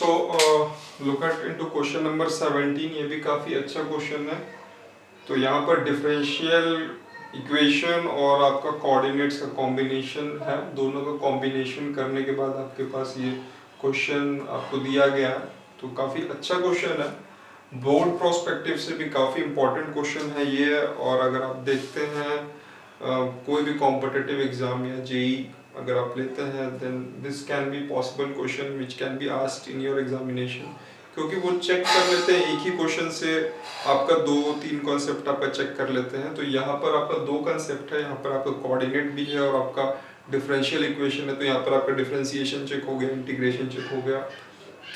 So look at into question number 17। ये भी काफ़ी अच्छा क्वेश्चन है। तो यहाँ पर डिफरेंशियल इक्वेशन और आपका कोऑर्डिनेट्स का कॉम्बिनेशन है, दोनों का कॉम्बिनेशन करने के बाद आपके पास ये क्वेश्चन आपको दिया गया है। तो काफ़ी अच्छा क्वेश्चन है, बोर्ड प्रोस्पेक्टिव से भी काफ़ी इंपॉर्टेंट क्वेश्चन है ये। और अगर आप देखते हैं कोई भी कॉम्पिटिटिव एग्जाम या जेई अगर आप लेते हैं, then this can be possible question which can be asked in your examination, क्योंकि वो चेक कर लेते हैं एक ही क्वेश्चन से आपका 2-3 कॉन्सेप्ट आपका चेक कर लेते हैं। तो यहाँ पर आपका 2 कॉन्सेप्ट है, यहाँ पर आपका कोऑर्डिनेट भी है और आपका डिफरेंशियल इक्वेशन है। तो यहाँ पर आपका डिफरेंशिएशन चेक हो गया, इंटीग्रेशन चेक हो गया,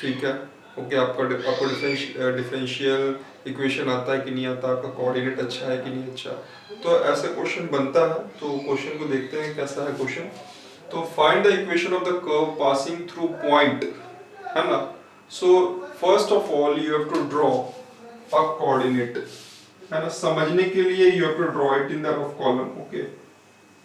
ठीक है। ओके, आपको डिफरेंशियल इक्वेशन आता है कि नहीं आता, आपका कोऑर्डिनेट अच्छा है कि नहीं अच्छा। तो ऐसा क्वेश्चन बनता है। तो क्वेश्चन को देखते हैं कैसा है क्वेश्चन। तो find the equation of the curve passing through point, है ना। So first of all you have to draw a coordinate, है ना। समझने के लिए you have to draw it in the rough column, okay,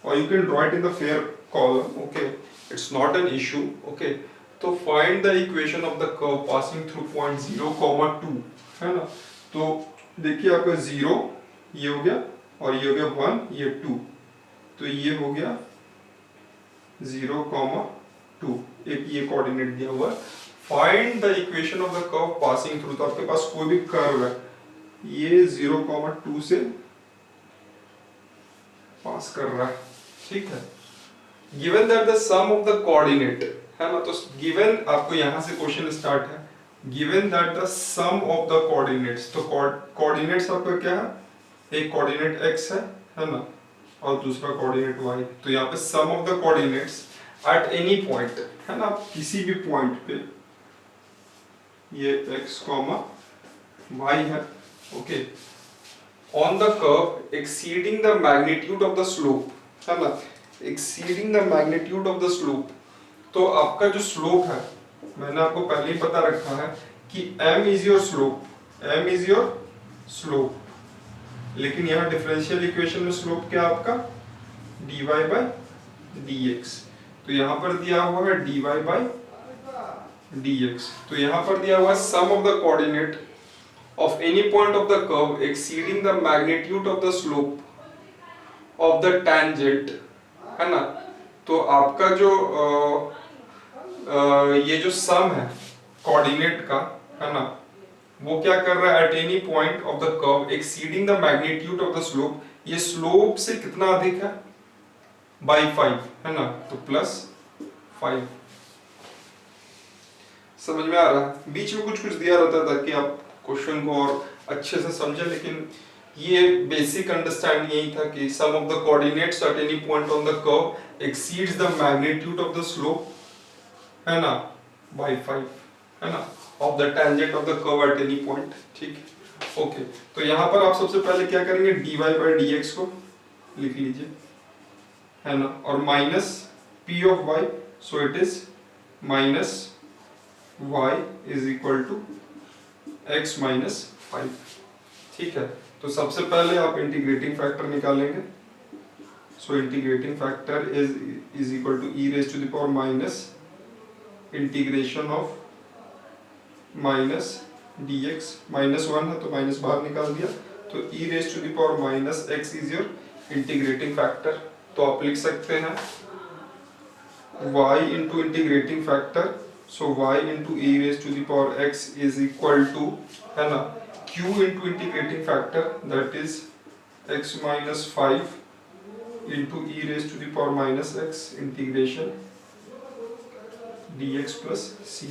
और you can draw it in the fair column, okay, it's not an issue, okay. तो find the equation of the curve passing through point 0,2, है ना। तो देखिए आपका 0 ये हो गया और ये हो गया 1, ये 2, तो ये हो गया 0,2, एक ये कोऑर्डिनेट दिया हुआ है। Find the equation of the curve passing through, तो आपके पास कोई भी कर्व है, ये 0,2 से पास कर रहा है, ठीक है। Given that the sum of the coordinate, है ना। तो गिवन आपको यहां से क्वेश्चन स्टार्ट है, given that the sum of the coordinates. तो कोऑर्डिनेट्स आपका क्या है, एक कोऑर्डिनेट x है ना, और दूसरा कोऑर्डिनेट y। तो यहाँ पे sum of the coordinates at any point, है ना, किसी भी पॉइंट पे, ये x, y है, okay, on the curve exceeding the magnitude of the slope, है ना, exceeding the magnitude of the slope. तो आपका जो स्लोप है, मैंने आपको पहले ही पता रखा है कि m is your slope, m is your slope, लेकिन यहाँ डिफरेंशियल इक्वेशन में स्लोप क्या आपका dy by dx। तो यहाँ पर दिया हुआ है dy by dx। तो यहाँ पर दिया हुआ है sum of the coordinate of any point of the curve exceeding the magnitude of the slope of the tangent, है ना। तो आपका जो ये जो सम है कोऑर्डिनेट का, है ना, वो क्या कर रहा है, eight any point of the curve exceeding the magnitude of the slope, ये स्लोप से कितना अधिक है, बाई 5, है ना, तो +5। समझ में आ रहा है। बीच में कुछ कुछ दिया रहता था कि आप क्वेश्चन को और अच्छे से समझे, लेकिन ये बेसिक अंडरस्टैंडिंग यही था कि sum of the coordinates at any point on the curve exceeds the magnitude of the slope, है ना, बाय 5, है ना, of the tangent of the curve at any point, ठीक, ओके। तो यहाँ पर आप सबसे पहले क्या करेंगे, dy by dx को लिख लीजिए, है ना, और minus p of y, so it is minus y is equal to x minus 5, ठीक है। तो सबसे पहले आप इंटीग्रेटिंग फैक्टर निकालेंगे। So integrating factor is equal to e raise to the power minus integration of minus dx, -1 है तो minus बाहर निकाल दिया, तो e raise to the power minus x is your integrating factor. तो आप लिख सकते हैं y into integrating factor, so y into e raised to the power x is equal to, है ना, q into integrating factor, that is x minus 5 into e raised to the power minus x integration dx plus c।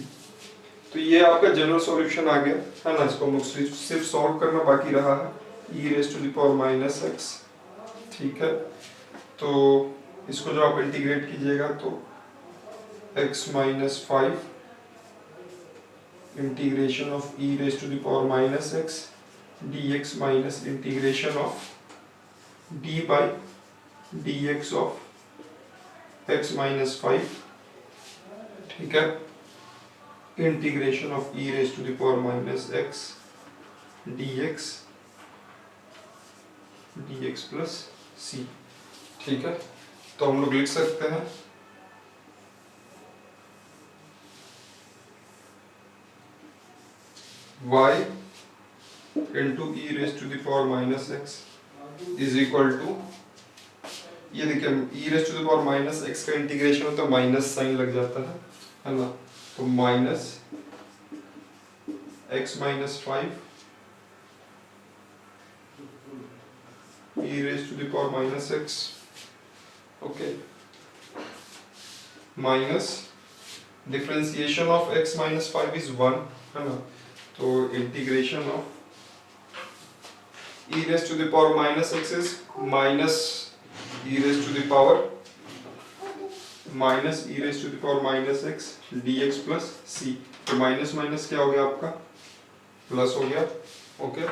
तो ये आपका general solution आ गया, है ना। इसको हम सिर्फ सॉल्व करना बाकी रहा है, e raised to the power minus x, ठीक है। तो इसको जो आप इंटीग्रेट कीजिएगा तो x minus 5 integration of e raised to the power minus x dx minus integration of d by dx of x minus 5, ठीक है, integration of e raised to the power minus x dx plus c, ठीक है। तो हम लोग लिख सकते हैं y into E raise to the power minus x is equal to, ये देखिए e raise to the power minus x का इंटीग्रेशन होता है माइनस साइन लग जाता है ना, तो minus x minus 5 e raised to the power minus x, okay, minus differentiation of x minus 5 is 1 है ना, तो integration of e raised to the power minus x is minus e raised to the power minus e raised to the power minus x dx plus c, तो minus minus क्या हो गया आपका plus हो गया, ओके।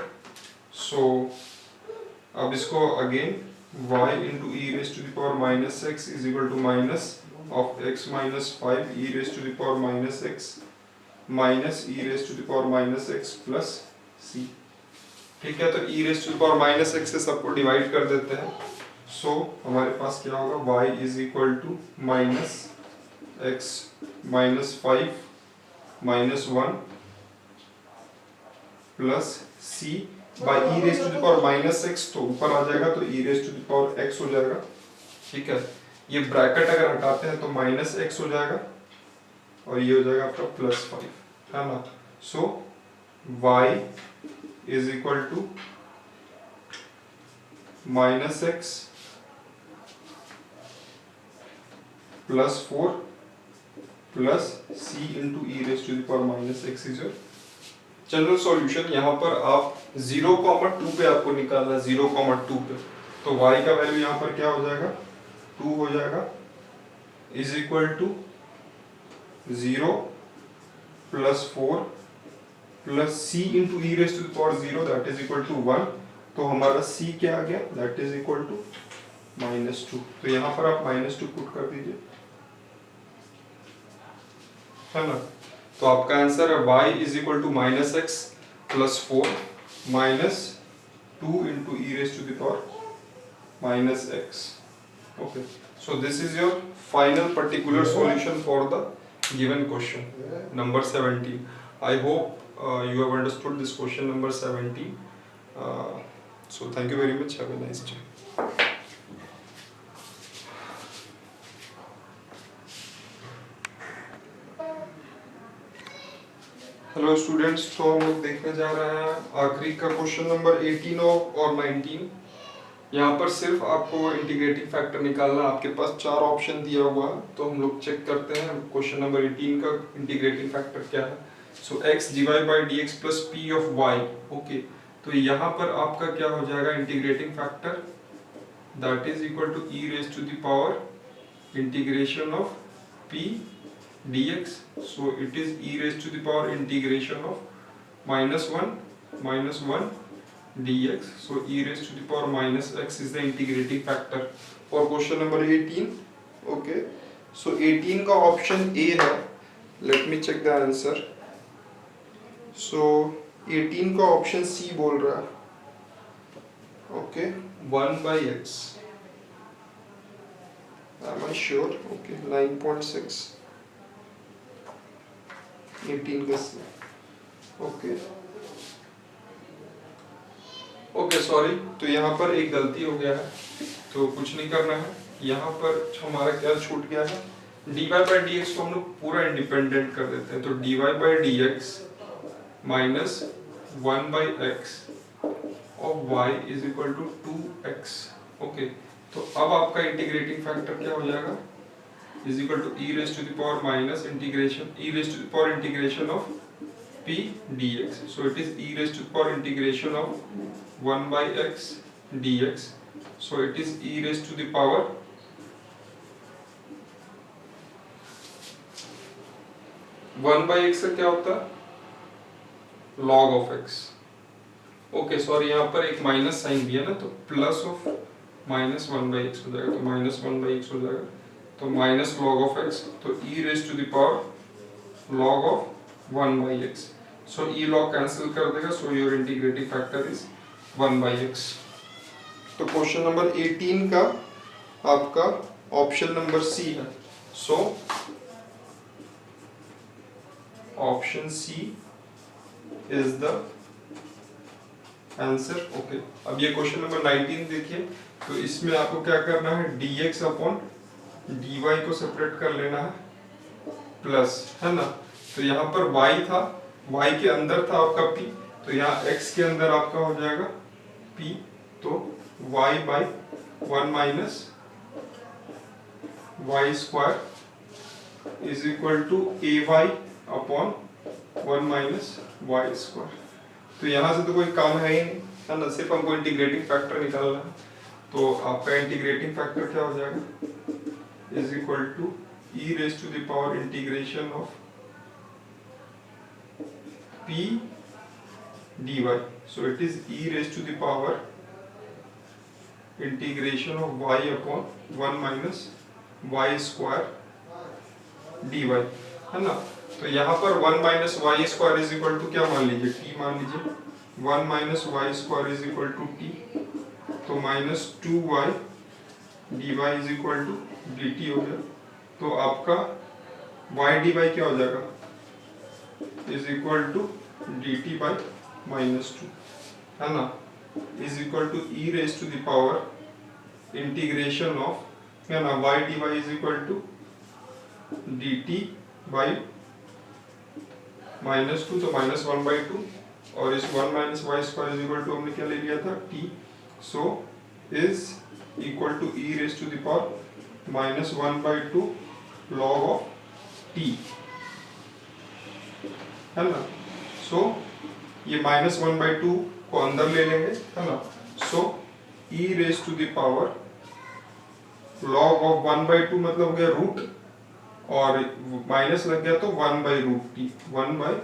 सो अब इसको again y into E raise to the power minus x is equal to minus of x minus 5 e raise to the power minus x minus e raise to the power minus x plus c, ठीक है। तो e raise to the power minus x से सबको divide कर देते हैं, सो हमारे पास क्या होगा y is equal to minus x minus 5 minus 1 plus c by e raise to the power minus x, तो ऊपर आ जाएगा तो e raise to the power x हो जाएगा, ठीक है। ये ब्रैकेट अगर हटाते हैं तो माइनस एक्स हो जाएगा और ये हो जाएगा आपका प्लस 5, है ना। So y is equal to minus x plus 4 plus c into E raise to the power minus x is your general solution. यहाँ पर आप 0,2 पे आपको निकालना है, 0,2 पे, तो y का वैल्यू यहाँ पर क्या हो जाएगा 2 हो जाएगा, is equal to 0 plus 4 plus c into E raise to the power 0 that is equal to 1, तो हमारा c क्या आ गया दैट इज इक्वल टू -2, तो यहाँ पर आप -2 पुट कर दीजिए, है ना। तो आपका आंसर है y is equal to minus x plus 4 minus 2 into E raise to the power minus X, okay. So this is your final particular solution for the given question number 17. I hope you have understood this question number 17. So thank you very much. Have a nice day. Hello students, तो हम लोग देखने जा रहे हैं आखिरी का question number 18 और 19. यहाँ पर सिर्फ आपको इंटीग्रेटिंग फैक्टर निकालना, आपके पास 4 ऑप्शन दिया हुआ है, तो हम लोग चेक करते हैं क्वेश्चन नंबर 18 का इंटीग्रेटिंग फैक्टर क्या है. So x dy by dx plus p of y, okay. तो यहाँ पर आपका क्या हो जाएगा integrating factor, that is equal to e raise to the power integration of p dx. So it is e raised to the power integration of -1 dx. So e raised to the power minus x is the integrating factor for question number 18. Okay. So 18 का option A है. Let me check the answer. So 18 का option C बोल रहा है. Okay. 1 by x. Am I sure? Okay. 9.6. 18 का C. Okay okay sorry, तो यहाँ पर एक गलती हो गया है, तो कुछ नहीं करना है. यहाँ पर हमारा क्या छूट गया है, dy by dx को हम लोग पूरा इंडिपेंडेंट कर देते हैं. तो dy by dx minus 1 by x और y is equal to 2x. Okay, तो अब आपका इंटीग्रेटिंग फैक्टर क्या हो जाएगा, is equal to e raised to the power minus integration e raised to the power integration of p dx. So it is e raised to the power integration of 1 by x dx. So it is e raised to the power one by x का क्या होता है log of x. Okay sorry, यहाँ पर एक minus sign दिया ना, तो plus of minus 1 by x हो जाएगा, तो माइनस 1 बाई एक्स हो जाएगा, तो माइनस लॉग ऑफ एक्स, तो e raise to the power log of 1 by X. So e log cancel कर देगा, so your integrating factor is 1 by X. तो क्वेश्चन नंबर 18 का आपका ऑप्शन नंबर सी है. So option C is the answer. Okay, अब ये question number 19 देखिए। तो इसमें आपको क्या करना है, dx अपॉन dy को सेपरेट कर लेना है, प्लस, है ना। तो यहाँ पर y था, y के अंदर था आपका p, तो यहाँ x के अंदर आपका हो जाएगा p, तो y by 1 minus y square is equal to ay upon 1 minus y square. तो यहाँ से तो कोई काम है ही नहीं, है ना, सिर्फ हमको इंटीग्रेटिंग फैक्टर निकालना है। तो आपका इंटीग्रेटिंग फैक्टर क्या हो जाएगा, is equal to e raise to the power integration of p dy, so it is e raised to the power integration of y upon 1 minus y square dy, है ना। तो यहाँ पर 1 minus y square is equal to क्या मान लीजिए, t मान लीजिए, 1 minus y square is equal to t, तो minus 2y dy is equal to dt हो गया। तो आपका y dy क्या हो जाएगा, is equal to dt by minus 2, है ना, is equal to e raised to the power integration of, है ना, y dy is equal to dt by minus 2, तो minus 1 by 2, और इस 1 minus y square is equal to हमने क्या ले लिया था, t, so is equal to e raised to the power minus 1 by 2 log of t, है ना। सो ये माइनस 1 by 2 को अंदर ले लेंगे, है ना। So e raise to the power log of 1 by 2 मतलब हो गया रूट, और माइनस लग गया तो 1 by root T, 1 by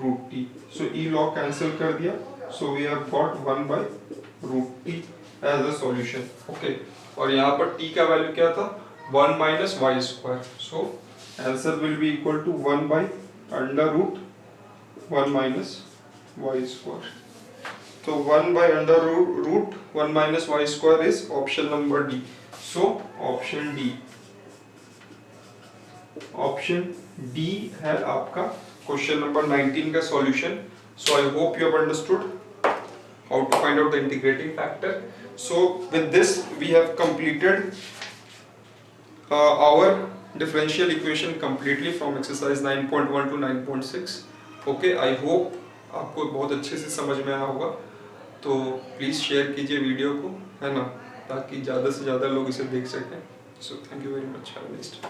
root T. So e log cancel कर दिया, so we have got 1 by root T as a solution. Okay, और यहाँ पर t का वैल्यू क्या था, 1 minus y square. So answer will be equal to 1 by under root 1 minus y square। तो 1 by under root 1 minus y square is option number D। So option D, option D है आपका question number 19 का solution. So I hope you have understood how to find out the integrating factor. So with this we have completed our differential equation completely from exercise 9.1 to 9.6। Okay, I hope आपको बहुत अच्छे से समझ में आया होगा। तो प्लीज़ शेयर कीजिए वीडियो को, है ना, ताकि ज़्यादा से ज़्यादा लोग इसे देख सकें। So thank you very much, have a nice day.